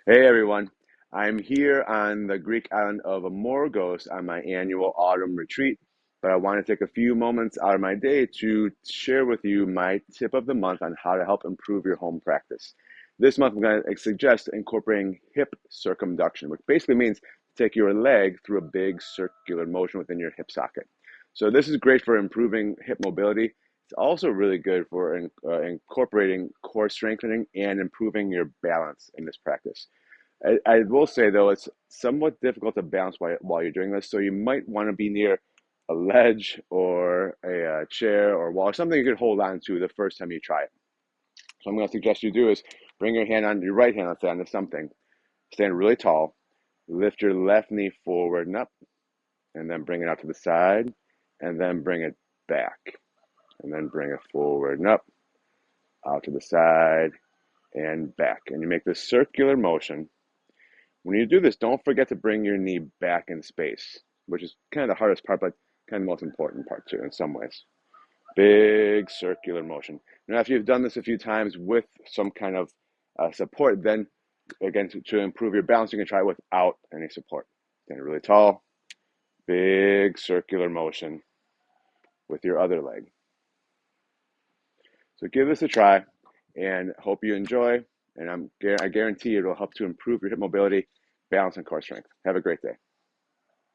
Hey everyone, I'm here on the Greek island of Amorgos on my annual autumn retreat, but I want to take a few moments out of my day to share with you my tip of the month on how to help improve your home practice. This month, I'm going to suggest incorporating hip circumduction, which basically means take your leg through a big circular motion within your hip socket. So this is great for improving hip mobility. It's also really good for incorporating core strengthening and improving your balance in this practice. I will say though, it's somewhat difficult to balance while you're doing this, so you might want to be near a ledge or a chair or wall, or something you can hold on to the first time you try it. So I'm going to suggest you do is bring your hand on your right hand, let's say, onto something, stand really tall, lift your left knee forward and up, and then bring it out to the side, and then bring it back, and then bring it forward and up, out to the side, and back. And you make this circular motion. When you do this, don't forget to bring your knee back in space, which is kind of the hardest part, but kind of the most important part too, in some ways. Big circular motion. Now, after you've done this a few times with some kind of support, then again, to improve your balance, you can try it without any support. Stand really tall, big circular motion with your other leg. So give this a try and hope you enjoy. And I guarantee it will help to improve your hip mobility, balance, and core strength. Have a great day.